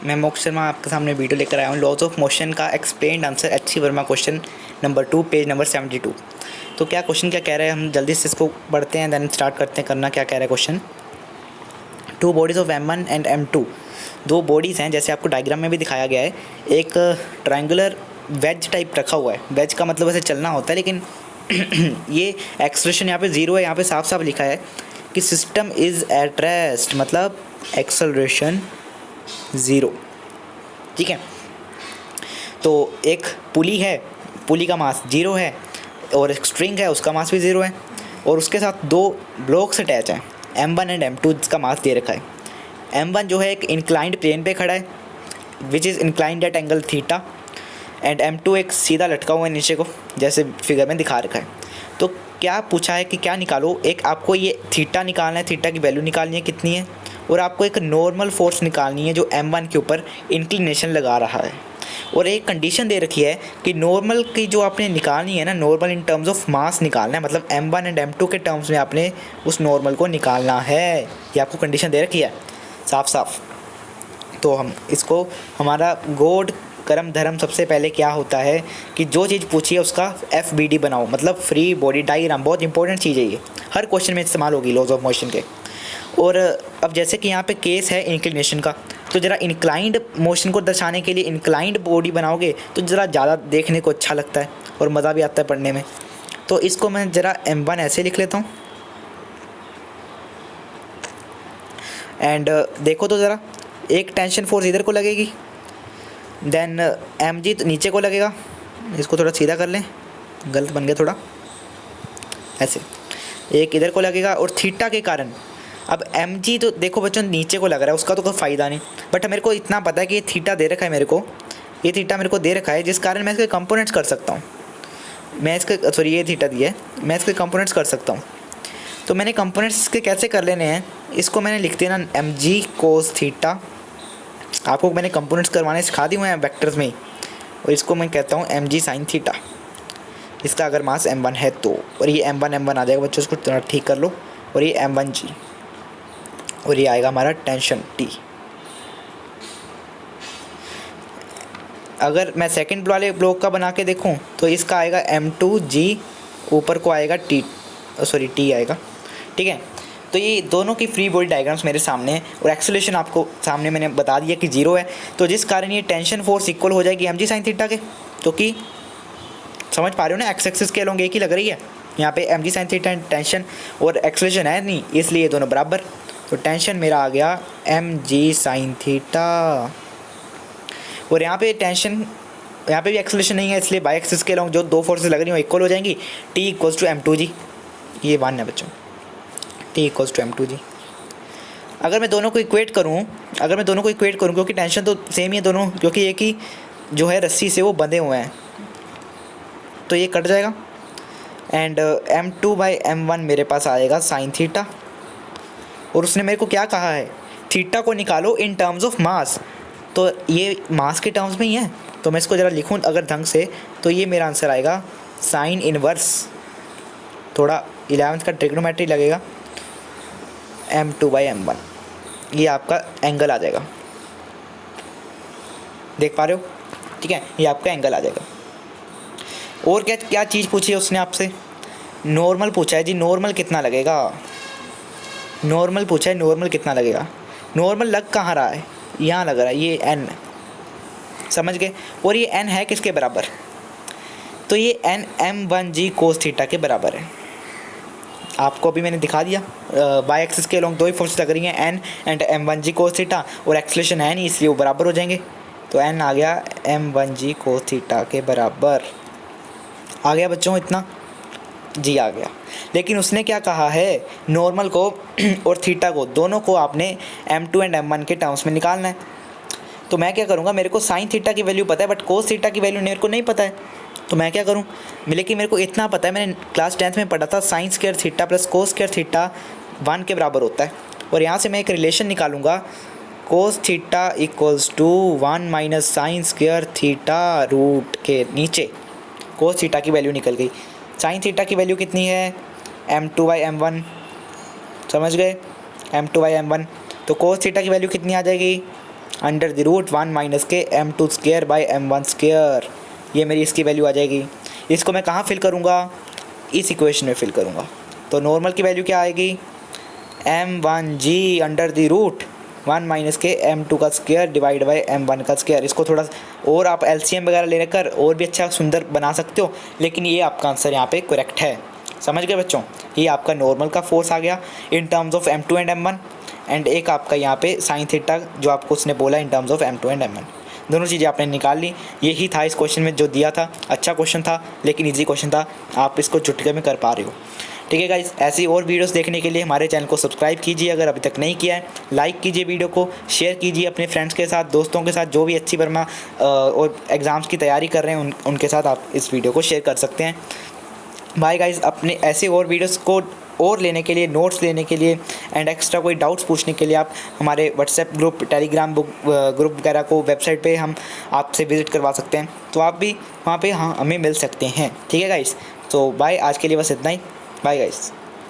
मैं मोक्ष शर्मा आपके सामने वीडियो लेकर आया हूँ लॉज ऑफ मोशन का explained answer H C. Verma question number 2 page number 72। तो क्या क्वेश्चन क्या कह रहा है, हम जल्दी से इसको पढ़ते हैं देन स्टार्ट करते हैं करना। क्या कह रहा है question, to bodies of M1 and M2, दो बॉडीज़ हैं जैसे आपको डायग्राम में भी दिखाया गया है। एक ट्रायंगुलर वेज टाइप रखा हुआ है, वेज का मतलब वैसे चलना होता है लेकिन ये एक्सेलरेशन यहाँ पे ज़ीरो है। यहाँ पे साफ साफ लिखा है कि सिस्टम इज़ एट रेस्ट, मतलब एक्सेलरेशन ज़ीरो। ठीक है, तो एक पुली है, पुली का मास ज़ीरो है, और एक स्ट्रिंग है उसका मास भी ज़ीरो है, और उसके साथ दो ब्लॉक्स अटैच हैं M1 एंड M2 जिसका मास दे रखा है। M1 जो है एक इंक्लाइंड प्लेन पे खड़ा है which is inclined at angle theta, and M2 एक सीधा लटका हुआ है नीचे को जैसे फिगर में दिखा रखा है। तो क्या पूछा है कि क्या निकालो, एक आपको ये थीटा निकालना है, थीटा की वैल्यू निकालनी है कितनी है, और आपको एक नॉर्मल फोर्स निकालनी है जो M1 के ऊपर इंक्लिनेशन लगा रहा है। और एक कंडीशन दे रखी है कि नॉर्मल की जो आपने निकालनी है ना, normal in terms of mass निकालना है, मतलब M1 एंड M2 के टर्म्स में आपने उस नॉर्मल को निकालना है। ये आपको कंडीशन दे रखी है साफ साफ। तो हम इसको, हमारा गॉड कर्म धर्म सबसे पहले क्या होता है कि जो चीज़ पूछी है उसका FBD बनाओ, मतलब फ्री बॉडी डायग्राम। बहुत इंपॉर्टेंट चीज़ है ये, हर क्वेश्चन में इस्तेमाल होगी लॉज ऑफ मोशन के। और अब जैसे कि यहाँ पे केस है इंक्लिनेशन का, तो ज़रा इंक्लाइंड मोशन को दर्शाने के लिए इंक्लाइंड बॉडी बनाओगे तो ज़रा ज़्यादा देखने को अच्छा लगता है और मज़ा भी आता है पढ़ने में। तो इसको मैं ज़रा M1 ऐसे लिख लेता हूँ, एंड देखो तो ज़रा, एक टेंशन फोर्स इधर को लगेगी, देन mg तो नीचे को लगेगा। इसको थोड़ा सीधा कर लें, गलत बन गया थोड़ा, ऐसे एक इधर को लगेगा, और थीटा के कारण अब mg तो देखो बच्चों नीचे को लग रहा है, उसका तो कोई फ़ायदा नहीं, बट मेरे को इतना पता है कि ये थीटा दे रखा है मेरे को, ये थीटा मेरे को दे रखा है जिस कारण मैं इसके कंपोनेंट्स कर सकता हूँ। मैं इसके सॉरी ये थीटा दिया है, मैं इसके कंपोनेंट्स कर सकता हूँ। तो मैंने कंपोनेंट्स इसके कैसे कर लेने हैं, इसको मैंने लिख दिया ना mg कोस थीटा। आपको मैंने कंपोनेंट्स करवाने सिखा दिए हुए हैं वेक्टर्स में ही, और इसको मैं कहता हूँ mg साइन थीटा। इसका अगर मास M1 है तो, और ये M1 आ जाएगा बच्चों, इसको थोड़ा ठीक कर लो, और ये M1g, और ये आएगा हमारा टेंशन T। अगर मैं सेकंड वाले ब्लॉक का बना के देखूं तो इसका आएगा M2g, ऊपर को आएगा T आएगा। ठीक है, तो ये दोनों की फ्री बॉडी डायग्राम्स मेरे सामने है, और एक्सेलरेशन आपको सामने मैंने बता दिया कि ज़ीरो है, तो जिस कारण ये टेंशन फोर्स इक्वल हो जाएगी mg साइन थीटा के। तो कि समझ पा रहे हो ना, एक्स एक्सिस के अलोंग एक ही लग रही है, यहाँ पे mg साइन थीटा टेंशन और एक्सेलरेशन है नहीं, इसलिए ये दोनों बराबर। तो टेंशन मेरा आ गया mg साइन थीटा, और यहाँ पे टेंशन, यहाँ पे भी एक्सेलरेशन नहीं है, इसलिए बाई एक्सिस के अलोंग जो दो फोर्सेस लग रही हो इक्वल हो जाएंगी। T इक्वल्स टू M2g, ये 1 है बच्चों, T इक्वल्स टू M2g। अगर मैं दोनों को इक्वेट करूँ, क्योंकि टेंशन तो सेम ही है दोनों, क्योंकि एक ही जो है रस्सी से वो बंधे हुए हैं, तो ये कट जाएगा, एंड M2/M1 मेरे पास आएगा साइन थीटा। और उसने मेरे को क्या कहा है, थीटा को निकालो इन टर्म्स ऑफ मास, तो ये मास के टर्म्स में ही है। तो मैं इसको ज़रा लिखूँ अगर ढंग से, तो ये मेरा आंसर आएगा साइन इनवर्स, थोड़ा 11th का ट्रिग्नोमेट्री लगेगा, M2/M1, ये आपका एंगल आ जाएगा, देख पा रहे हो। ठीक है, ये आपका एंगल आ जाएगा। और क्या क्या चीज़ पूछी है उसने आपसे, नॉर्मल पूछा है जी, नॉर्मल कितना लगेगा, नॉर्मल पूछा है, नॉर्मल कितना लगेगा। नॉर्मल लग कहाँ रहा है, यहाँ लग रहा है, ये n, समझ गए। और ये n है किसके बराबर, तो ये n M1g कोस थीटा के बराबर है। आपको अभी मैंने दिखा दिया, बाई एक्सिस के अलोंग दो ही फोर्स लग रही हैं, n and M1g cos theta, और एक्सेलरेशन है नहीं इसलिए वो बराबर हो जाएंगे। तो n आ गया M1g कोस थीटा के बराबर। आ गया बच्चों इतना जी, आ गया। लेकिन उसने क्या कहा है, नॉर्मल को और थीटा को दोनों को आपने M2 एंड M1 के टर्म्स में निकालना है। तो मैं क्या करूँगा, मेरे को साइन थीटा की वैल्यू पता है बट कोस थीटा की वैल्यू मेरे को नहीं पता है, तो मैं क्या करूँ, लेकिन मेरे को इतना पता है, मैंने क्लास 10th में पढ़ा था sign square theta plus cos square theta 1 के बराबर होता है। और यहाँ से मैं एक रिलेशन निकालूंगा, cos theta equals to 1 minus sine square theta root के नीचे कोस थीटा की वैल्यू निकल गई। साइन थीटा की वैल्यू कितनी है, M2/M1, समझ गए, M2/M1। तो कोस थीटा की वैल्यू कितनी आ जाएगी, अंडर द रूट 1 माइनस के m2 square by m1 square. ये मेरी इसकी वैल्यू आ जाएगी। इसको मैं कहाँ फिल करूँगा, इस इक्वेशन में फिल करूँगा। तो नॉर्मल की वैल्यू क्या आएगी, m1g under the root 1 minus के m2 का स्क्वायर डिवाइड बाई m1 का स्क्वायर। इसको थोड़ा और आप LCM वगैरह लेकर और भी अच्छा सुंदर बना सकते हो, लेकिन ये आपका आंसर यहाँ पे करेक्ट है। समझ गए बच्चों, ये आपका नॉर्मल का फोर्स आ गया in terms of m2 and m1, and एक आपका यहाँ पे साइन थीटा जो आपको उसने बोला in terms of m2 and m1। दोनों चीज़ें आपने निकाल ली। यही था इस क्वेश्चन में जो दिया था। अच्छा क्वेश्चन था लेकिन इजी क्वेश्चन था, आप इसको चुटकी में कर पा रहे हो। ठीक है गाइस, ऐसी और वीडियोस देखने के लिए हमारे चैनल को सब्सक्राइब कीजिए अगर अभी तक नहीं किया है, लाइक कीजिए वीडियो को, शेयर कीजिए अपने फ्रेंड्स के साथ, दोस्तों के साथ, जो भी अच्छी वर्मा और एग्ज़ाम्स की तैयारी कर रहे हैं उनके साथ आप इस वीडियो को शेयर कर सकते हैं। बाय गाइस, अपने ऐसे और वीडियोस को और लेने के लिए, नोट्स लेने के लिए एंड एक्स्ट्रा कोई डाउट्स पूछने के लिए आप हमारे व्हाट्सएप ग्रुप, टेलीग्राम ग्रुप वगैरह को वेबसाइट पे हम आपसे विज़िट करवा सकते हैं, तो आप भी वहाँ पे हमें मिल सकते हैं। ठीक है गाइस, तो बाय, आज के लिए बस इतना ही। Bye guys.